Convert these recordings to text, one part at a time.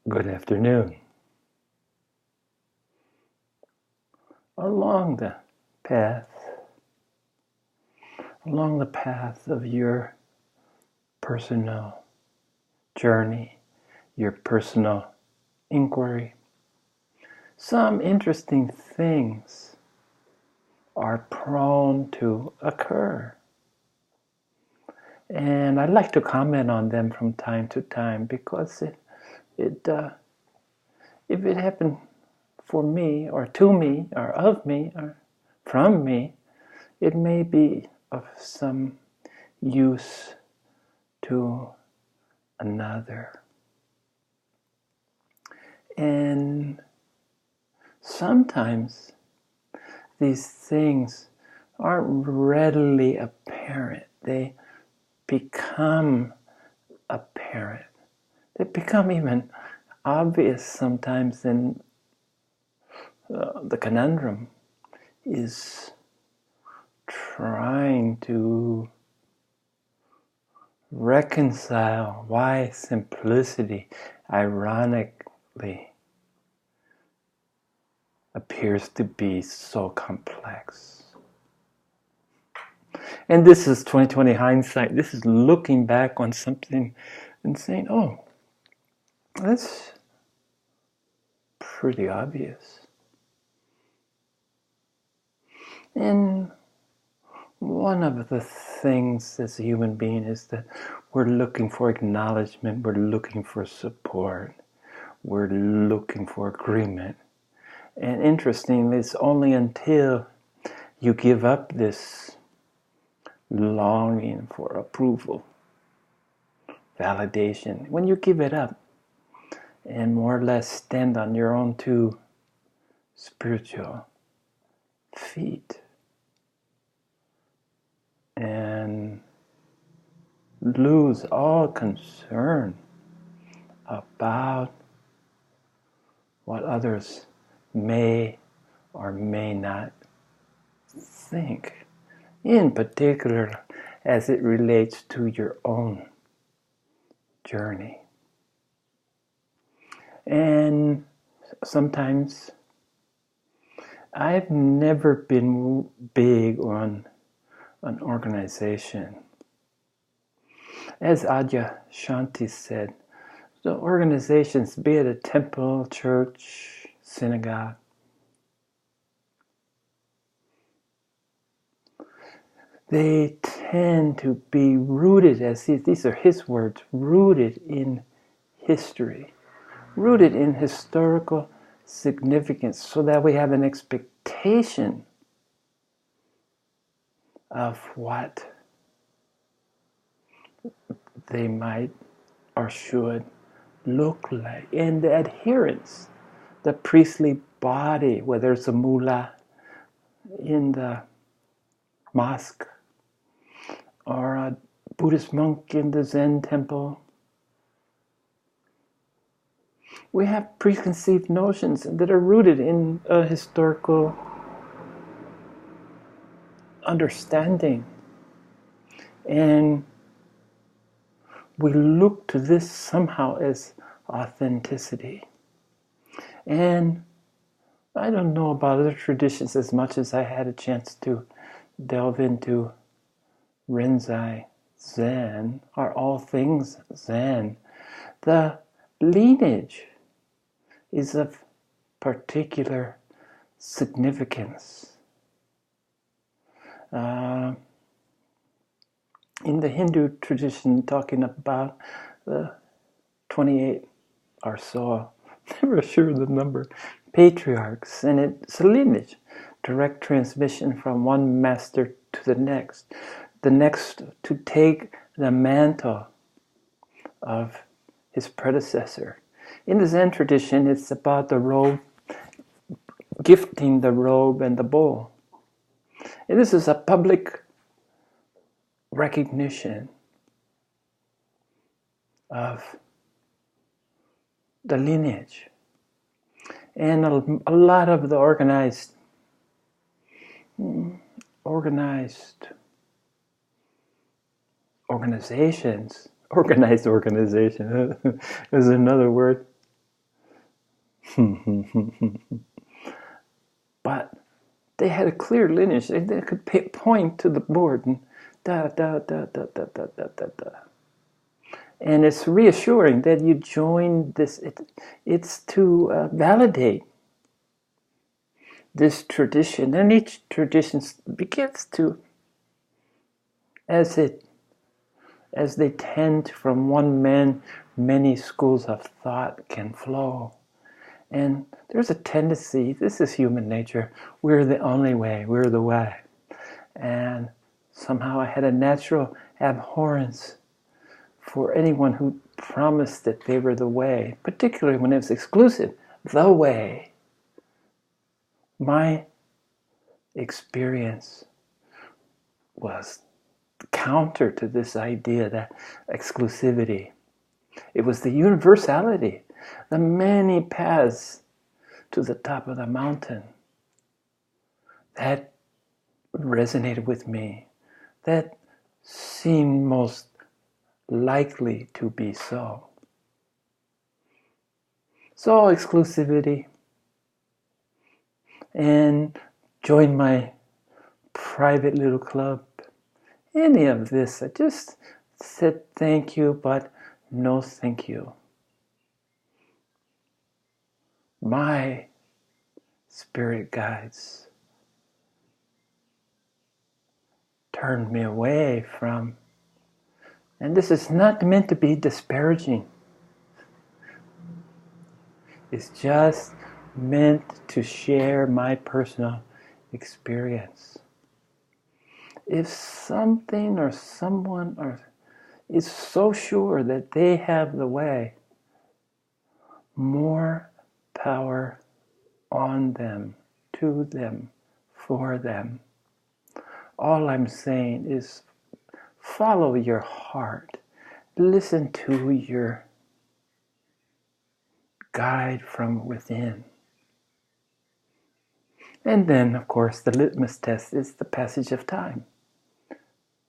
Good afternoon. Along the path, along the path of your personal journey, your personal inquiry, some interesting things are prone to occur. And I'd like to comment on them from time to time because if it happened for me or to me or of me or from me, it may be of some use to another. And sometimes these things aren't readily apparent. They become apparent. They become even obvious sometimes, and the conundrum is trying to reconcile why simplicity, ironically, appears to be so complex. And this is 2020 hindsight. This is looking back on something and saying, oh, that's pretty obvious. And one of the things as a human being is that we're looking for acknowledgement, we're looking for support, we're looking for agreement. And interestingly, it's only until you give up this longing for approval, validation, when you give it up and more or less stand on your own two spiritual feet and lose all concern about what others may or may not think, in particular as it relates to your own journey. And sometimes I've never been big on an organization. As Adya Shanti said, the organizations, be it a temple, church, synagogue, they tend to be rooted, as these are his words, rooted in history, rooted in historical significance, so that we have an expectation of what they might or should look like. And the adherence, the priestly body, whether it's a mullah in the mosque or a Buddhist monk in the Zen temple, we have preconceived notions that are rooted in a historical understanding. And we look to this somehow as authenticity. And I don't know about other traditions as much as I had a chance to delve into Rinzai Zen, or all things Zen. The lineage is of particular significance. In the Hindu tradition, talking about the 28 or so, never sure the number, patriarchs, and it's a lineage, direct transmission from one master to the next to take the mantle of his predecessor. In the Zen tradition, it's about the robe, gifting the robe and the bowl. And this is a public recognition of the lineage. And a lot of the organized organization is another word, But they had a clear lineage. They could point to the board and da da da da da da da da da. And it's reassuring that you joined this. It's to validate this tradition, and each tradition begins to, as they tend from one man, many schools of thought can flow. And there's a tendency, this is human nature, we're the only way, we're the way. And somehow I had a natural abhorrence for anyone who promised that they were the way, particularly when it was exclusive, the way. My experience was counter to this idea, that exclusivity. It was the universality, the many paths to the top of the mountain that resonated with me, that seemed most likely to be so. So exclusivity, and join my private little club. Any of this, I just said thank you, but no thank you. My spirit guides turned me away from, and this is not meant to be disparaging. It's just meant to share my personal experience. If something or someone is so sure that they have the way, more power on them, to them, for them. All I'm saying is follow your heart. Listen to your guide from within. And then, of course, the litmus test is the passage of time.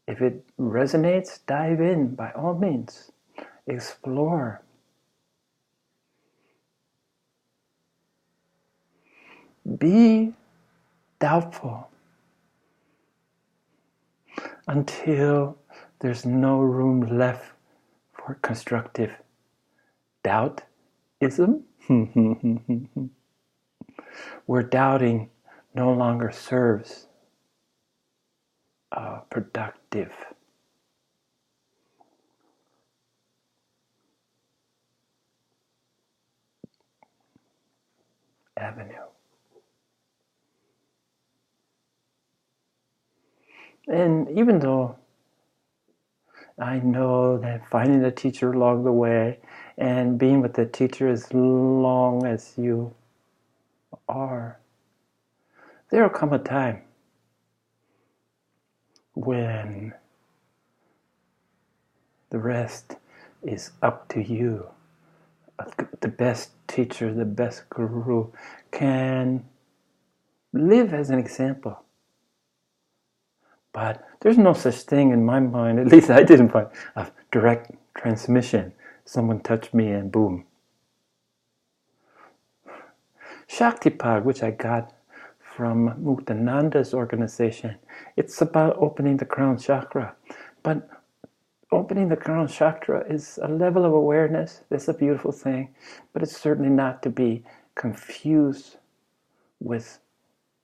If it resonates, dive in by all means. Explore. Be doubtful until there's no room left for constructive doubtism, where doubting no longer serves a productive avenue. And even though I know that finding a teacher along the way and being with the teacher as long as you are, there will come a time when the rest is up to you. The best teacher, the best guru can live as an example. But there's no such thing in my mind, at least I didn't find, of direct transmission. Someone touched me and boom. Shaktipad, which I got from Muktananda's organization, it's about opening the crown chakra. But opening the crown chakra is a level of awareness. That's a beautiful thing. But it's certainly not to be confused with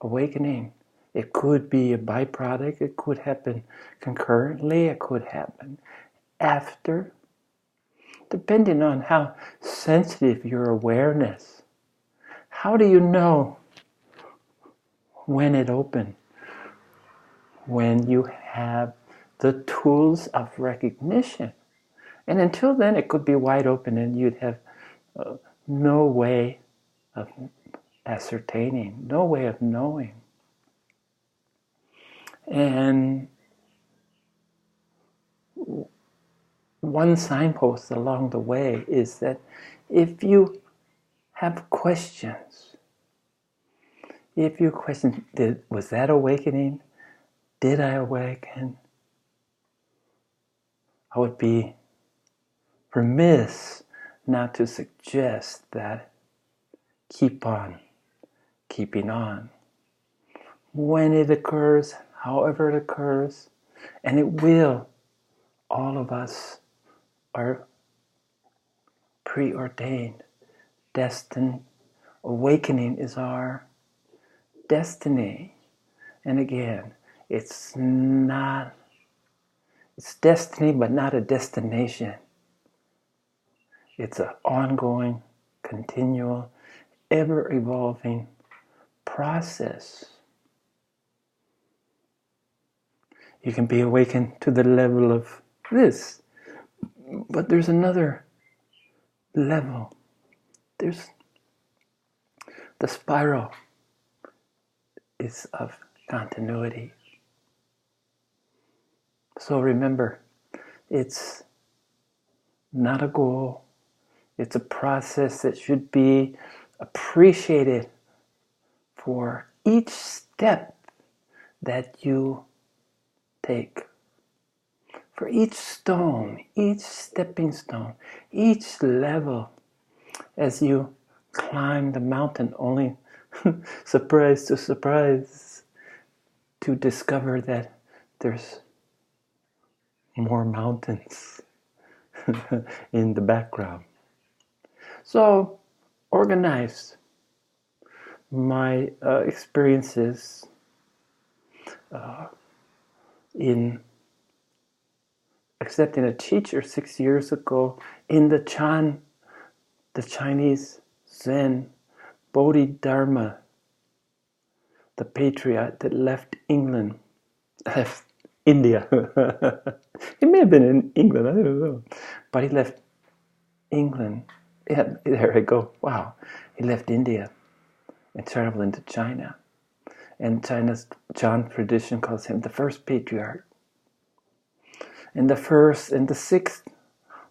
awakening. It could be a byproduct. It could happen concurrently. It could happen after, depending on how sensitive your awareness. How do you know when it opened? When you have the tools of recognition. And until then, it could be wide open and you'd have no way of ascertaining, no way of knowing. And one signpost along the way is that if you have questions, was that awakening? Did I awaken? I would be remiss not to suggest that keep on keeping on. When it occurs, however it occurs, and it will, all of us are preordained, destined. Awakening is our destiny. And again, it's destiny, but not a destination. It's an ongoing, continual, ever-evolving process. You can be awakened to the level of this, but there's another level. There's the spiral is of continuity. So remember, it's not a goal. It's a process that should be appreciated for each step that you take. For each stone, each stepping stone, each level as you climb the mountain, only surprise to surprise to discover that there's more mountains in the background. So, organize my experiences in accepting a teacher 6 years ago in the Chinese Zen Bodhidharma, the patriot that left India. He may have been in England, I don't know. But he left England. Yeah, there I go. Wow. He left India and traveled into China. And China's Chan tradition calls him the first patriarch. And the sixth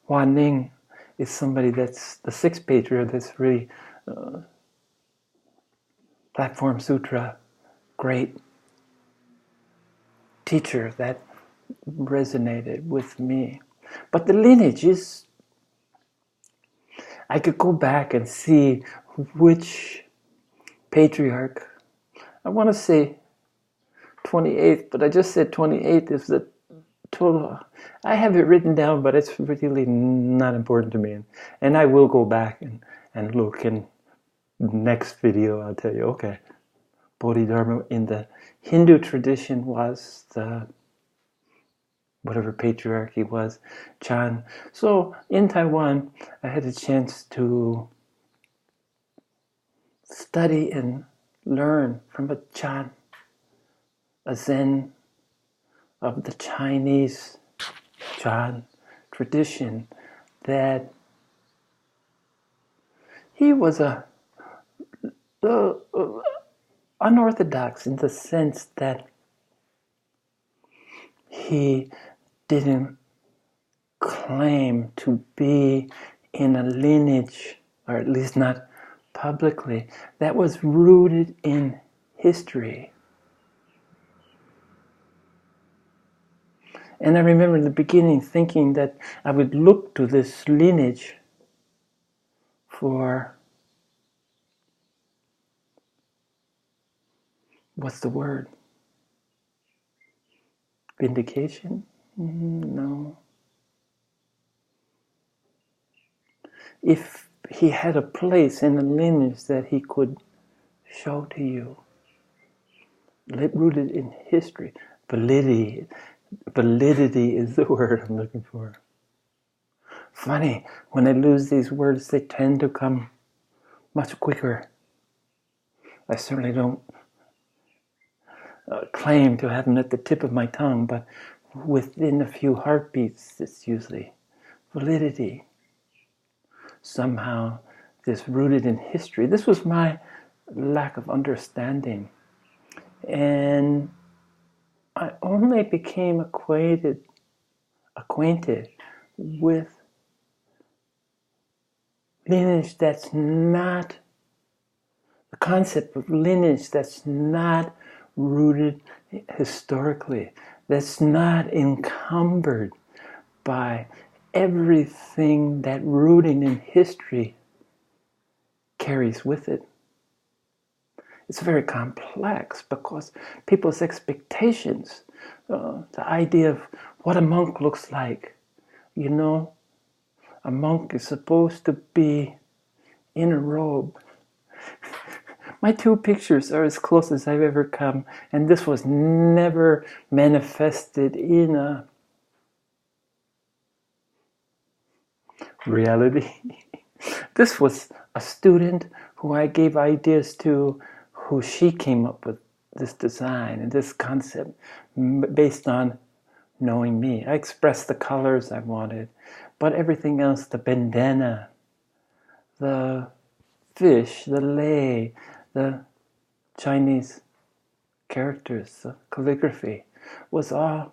Huan Ning is somebody that's the sixth patriarch that's really Platform Sutra, great teacher that resonated with me. But the lineage is, I could go back and see which patriarch, I want to say 28th, but I just said 28th is the total. I have it written down, but it's really not important to me. And I will go back and look in next video. I'll tell you, okay, Bodhidharma in the Hindu tradition was the whatever patriarchy was, Chan. So in Taiwan, I had a chance to study and learn from a Chan, a Zen of the Chinese Chan tradition, that he was unorthodox in the sense that he didn't claim to be in a lineage, or at least not publicly, that was rooted in history. And I remember in the beginning thinking that I would look to this lineage for, what's the word? Vindication? No. If he had a place in the lineage that he could show to you, rooted in history, validity. Validity is the word I'm looking for. Funny, when I lose these words, they tend to come much quicker. I certainly don't claim to have them at the tip of my tongue, but within a few heartbeats, it's usually validity. Somehow, this rooted in history. This was my lack of understanding. And I only became acquainted with lineage that's not, the concept of lineage that's not rooted historically, that's not encumbered by everything that rooting in history carries with it. It's very complex because people's expectations, the idea of what a monk looks like. You know, a monk is supposed to be in a robe. My two pictures are as close as I've ever come, and this was never manifested in a reality. This was a student who I gave ideas to, who she came up with this design and this concept based on knowing me. I expressed the colors I wanted, but everything else, the bandana, the fish, the lei, the Chinese characters, the calligraphy, was all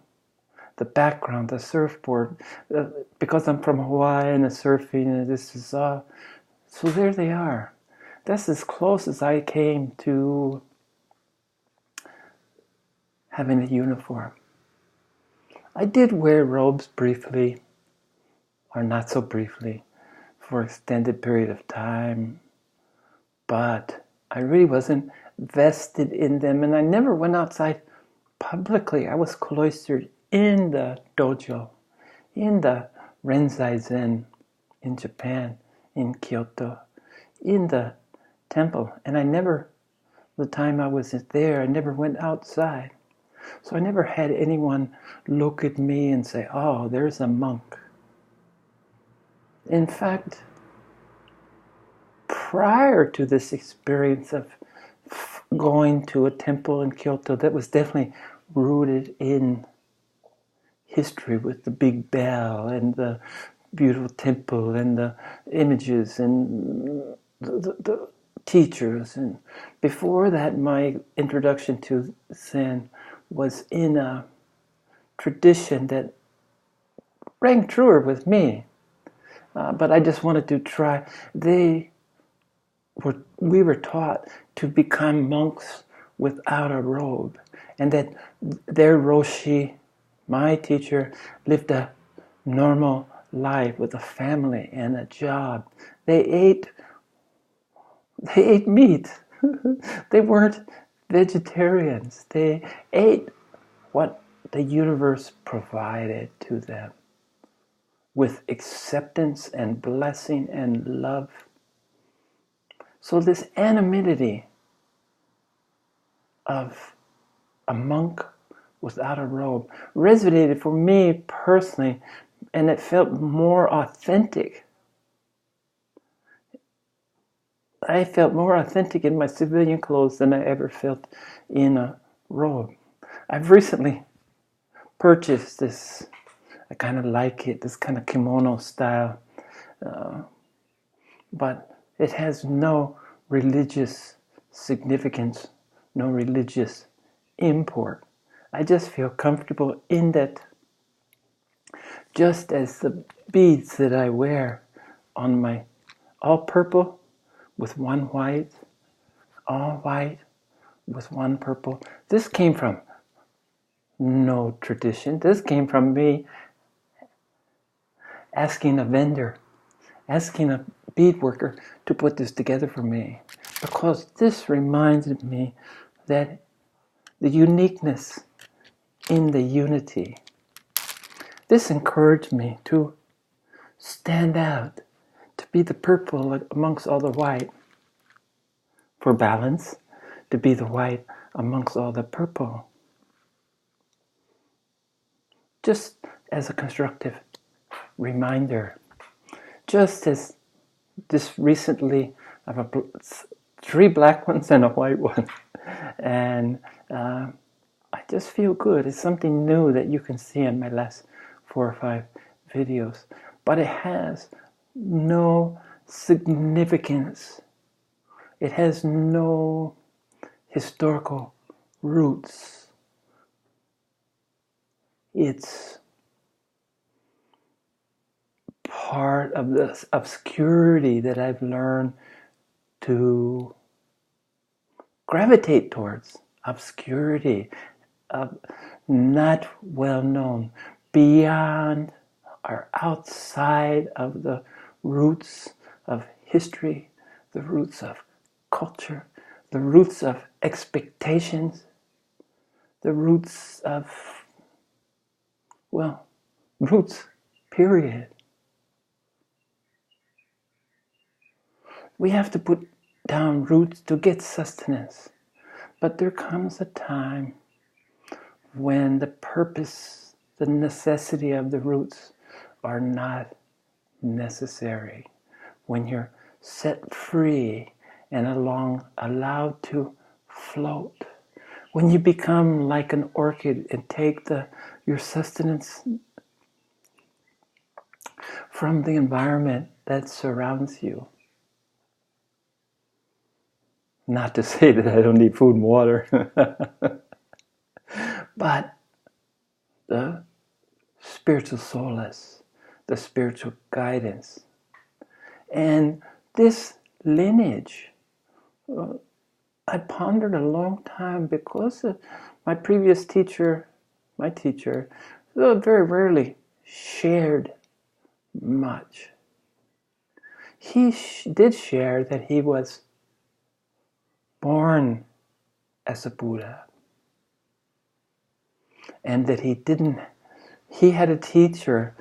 the background, the surfboard. Because I'm from Hawaii and the surfing, and this is all. So there they are. That's as close as I came to having a uniform. I did wear robes briefly, or not so briefly, for an extended period of time, but I really wasn't vested in them, and I never went outside publicly. I was cloistered in the dojo, in the Renzai Zen in Japan, in Kyoto, in the temple, and the time I was there, I never went outside. So I never had anyone look at me and say, oh, there's a monk. In fact, prior to this experience of going to a temple in Kyoto, that was definitely rooted in history with the big bell and the beautiful temple and the images and the teachers. And before that, my introduction to Zen was in a tradition that rang truer with me. But I just wanted to try. We were taught to become monks without a robe, and that their Roshi, my teacher, lived a normal life with a family and a job. They ate meat. They weren't vegetarians. They ate what the universe provided to them with acceptance and blessing and love. So this anonymity of a monk without a robe resonated for me personally, and it felt more authentic. I felt more authentic in my civilian clothes than I ever felt in a robe. I've recently purchased this. I kind of like it, this kind of kimono style, but it has no religious significance, no religious import. I just feel comfortable in that, just as the beads that I wear on my all purple with one white, all white with one purple. This came from no tradition. This came from me asking a vendor, asking a bead worker to put this together for me, because this reminded me that the uniqueness in the unity. This encouraged me to stand out, to be the purple amongst all the white, for balance, to be the white amongst all the purple. Just as a constructive reminder, just as this recently, I have 3 black ones and a white one, and I just feel good. It's something new that you can see in my last 4 or 5 videos, but it has no significance. It has no historical roots. It's part of the obscurity that I've learned to gravitate towards. Obscurity, not well known, beyond or outside of the roots of history, the roots of culture, the roots of expectations, the roots of, well, roots, period. We have to put down roots to get sustenance. But there comes a time when the purpose, the necessity of the roots are not necessary. When you're set free and allowed to float. When you become like an orchid and take your sustenance from the environment that surrounds you. Not to say that I don't need food and water, but the spiritual solace, the spiritual guidance. And this lineage, I pondered a long time because my previous teacher, very rarely shared much. He did share that he was born as a Buddha and that he had a teacher,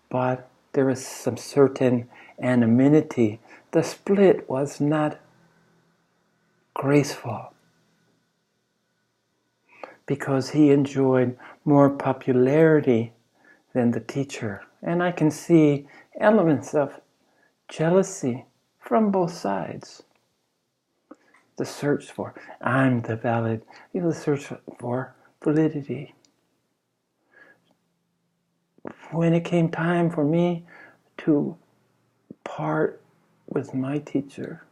but there was some certain anonymity. The split was not graceful because he enjoyed more popularity than the teacher. And I can see elements of jealousy from both sides. The search for, I'm the valid, the search for validity. When it came time for me to part with my teacher,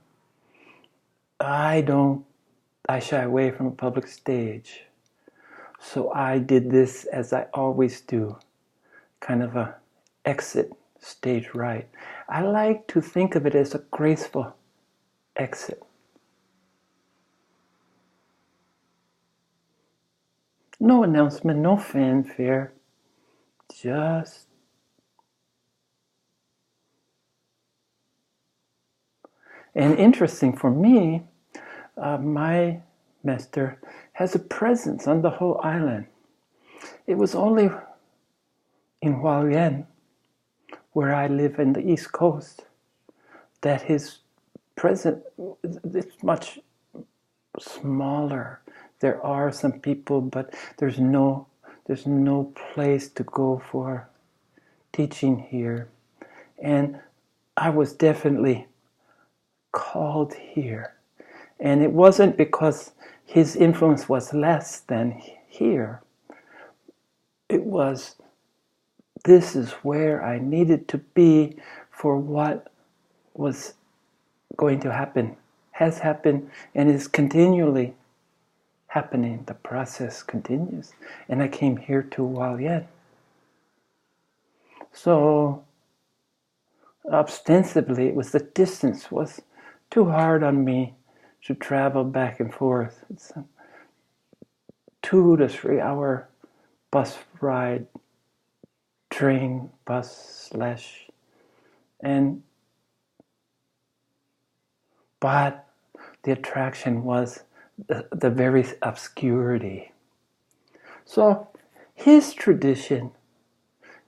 I shy away from a public stage. So I did this as I always do, kind of a exit stage right. I like to think of it as a graceful exit. No announcement, no fanfare, just and interesting for me, my master has a presence on the whole island. It was only in Hualien, where I live in the East Coast, that his presence is much smaller. There are some people, but there's no place to go for teaching here. And I was definitely called here. And it wasn't because his influence was less than here. It was, this is where I needed to be for what was going to happen, has happened, and is continually happening. The process continues. And I came here to Hualien. So, ostensibly, it was the distance was too hard on me to travel back and forth. It's a 2 to 3 hour bus ride, train, bus / but the attraction was the very obscurity. So his tradition,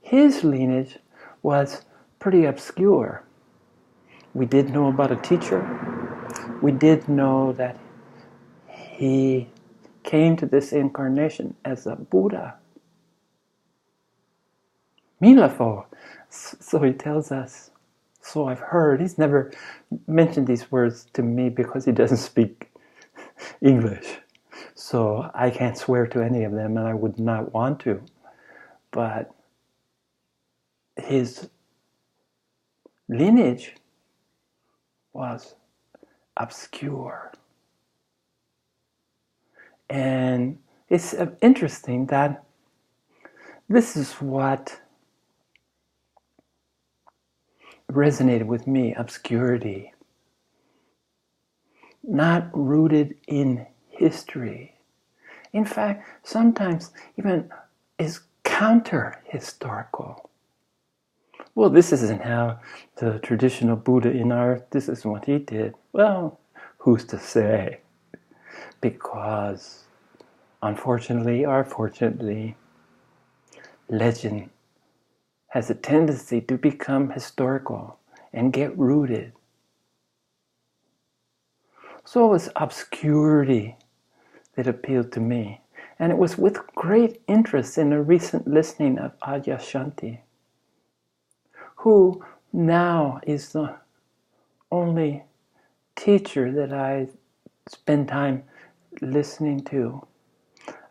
his lineage was pretty obscure. We did know about a teacher. We did know that he came to this incarnation as a Buddha. Milafo, so he tells us. So I've heard. He's never mentioned these words to me because he doesn't speak English. So I can't swear to any of them, and I would not want to. But his lineage was obscure. And it's interesting that this is what resonated with me, obscurity. Not rooted in history. In fact, sometimes even is counter-historical. Well, this isn't how the traditional Buddha this isn't what he did. Well, who's to say? because unfortunately or fortunately, legend has a tendency to become historical and get rooted. So it was obscurity that appealed to me. And it was with great interest in a recent listening of Adyashanti, who now is the only teacher that I spend time listening to.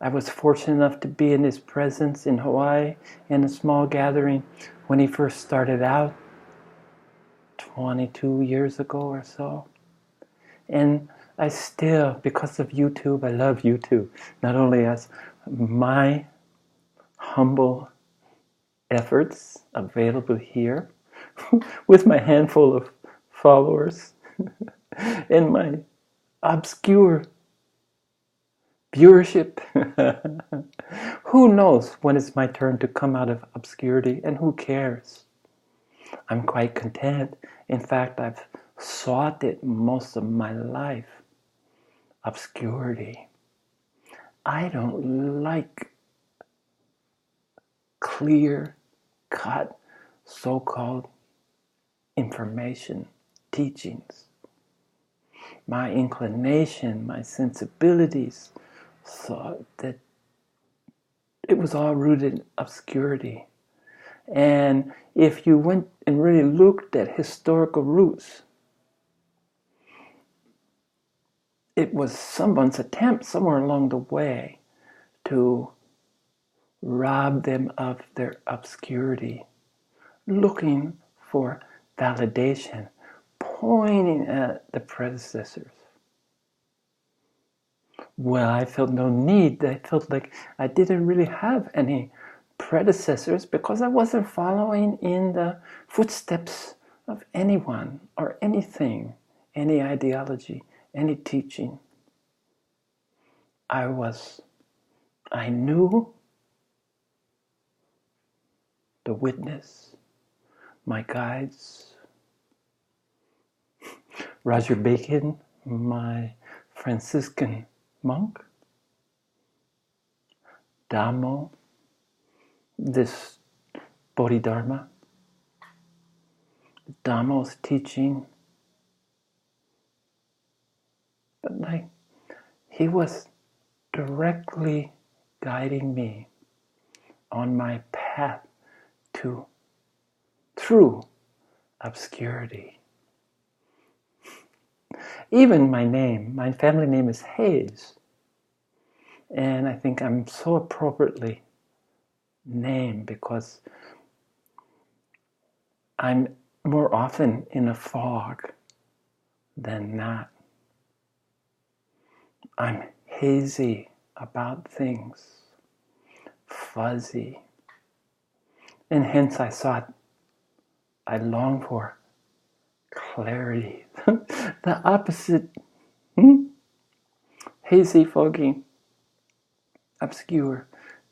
I was fortunate enough to be in his presence in Hawaii in a small gathering when he first started out 22 years ago or so. And I still, because of YouTube, I love YouTube, not only as my humble efforts available here with my handful of followers and my obscure viewership. Who knows when it's my turn to come out of obscurity, and who cares? I'm quite content. In fact, I've sought it most of my life. Obscurity. I don't like clear-cut, so-called information, teachings. My inclination, my sensibilities thought that it was all rooted in obscurity. And if you went and really looked at historical roots, it was someone's attempt somewhere along the way to rob them of their obscurity, looking for validation, pointing at the predecessors. Well, I felt no need. I felt like I didn't really have any predecessors because I wasn't following in the footsteps of anyone or anything, any ideology, any teaching. I knew the witness, my guides, Roger Bacon, my Franciscan monk, Dhammo, this Bodhidharma, Dhammo's teaching. But he was directly guiding me on my path to true obscurity. Even my name, my family name is Hayes. And I think I'm so appropriately named because I'm more often in a fog than not. I'm hazy about things, fuzzy. And hence I long for clarity. The opposite, hazy, foggy, obscure,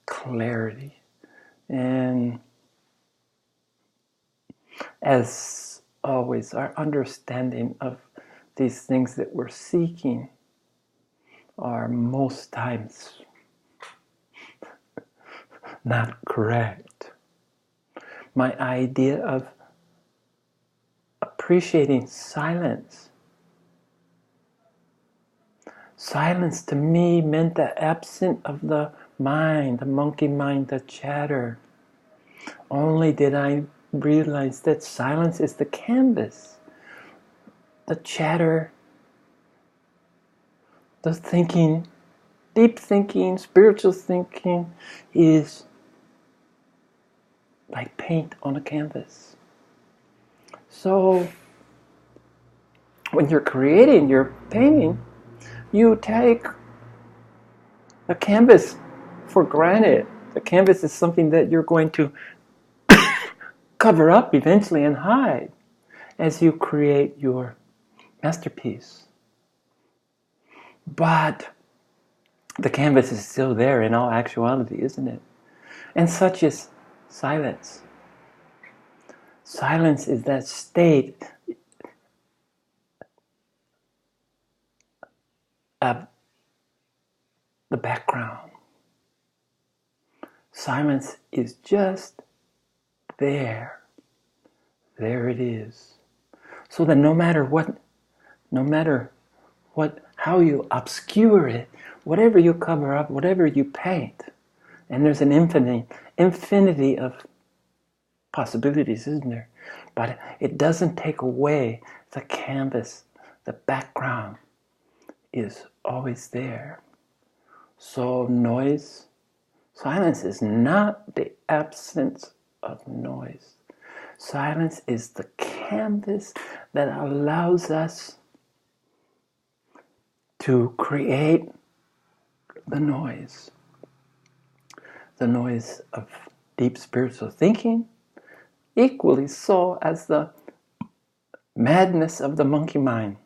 clarity. And as always, our understanding of these things that we're seeking are most times not correct. My idea of appreciating silence. Silence to me meant the absence of the mind, the monkey mind, the chatter. Only did I realize that silence is the canvas. The chatter, the thinking, deep thinking, spiritual thinking is like paint on a canvas. So when you're creating your painting, you take the canvas for granted. The canvas is something that you're going to cover up eventually and hide as you create your masterpiece. But the canvas is still there in all actuality, isn't it? And such is silence. Silence is that state of the background. Silence is just there. There it is. So that no matter what, how you obscure it, whatever you cover up, whatever you paint, and there's an infinity of possibilities, isn't there? But it doesn't take away the canvas. The background is always there. So silence is not the absence of noise. Silence is the canvas that allows us to create the noise of deep spiritual thinking, equally so as the madness of the monkey mind,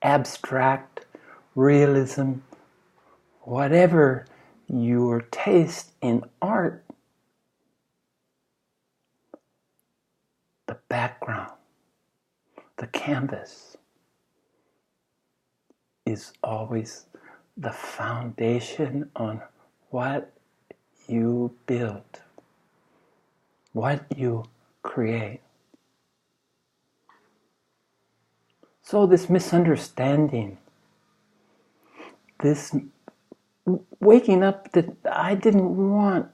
abstract realism, whatever your taste in art, the background, the canvas is always the foundation on what you build, what you create. So this misunderstanding, this waking up that I didn't want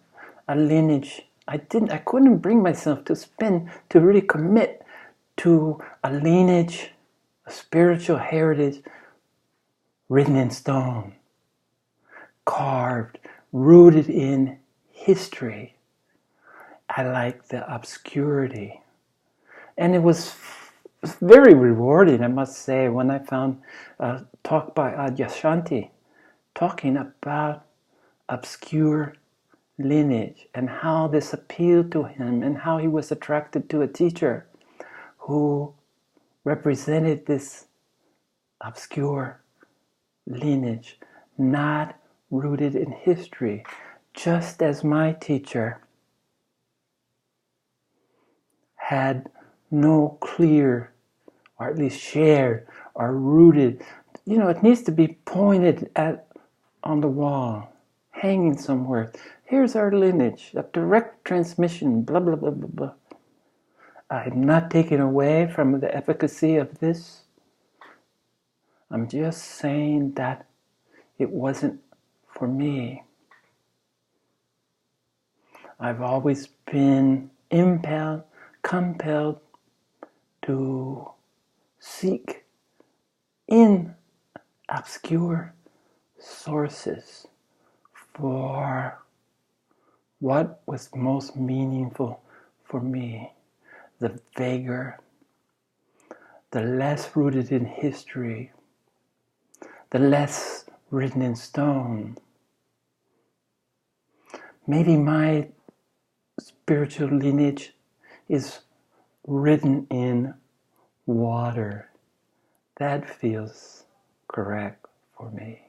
a lineage. I couldn't bring myself to really commit to a lineage, a spiritual heritage written in stone, carved, rooted in history. I like the obscurity. And it was very rewarding, I must say, when I found a talk by Adyashanti talking about obscure lineage and how this appealed to him and how he was attracted to a teacher who represented this obscure lineage, not rooted in history, just as my teacher had no clear, or at least shared, or rooted. It needs to be pointed at on the wall, hanging somewhere. Here's our lineage, a direct transmission, blah, blah, blah, blah, blah. I'm not taking away from the efficacy of this. I'm just saying that it wasn't for me. I've always been compelled to seek in obscure sources for what was most meaningful for me. The vaguer, the less rooted in history, the less written in stone. Maybe my spiritual lineage is written in water. That feels correct for me.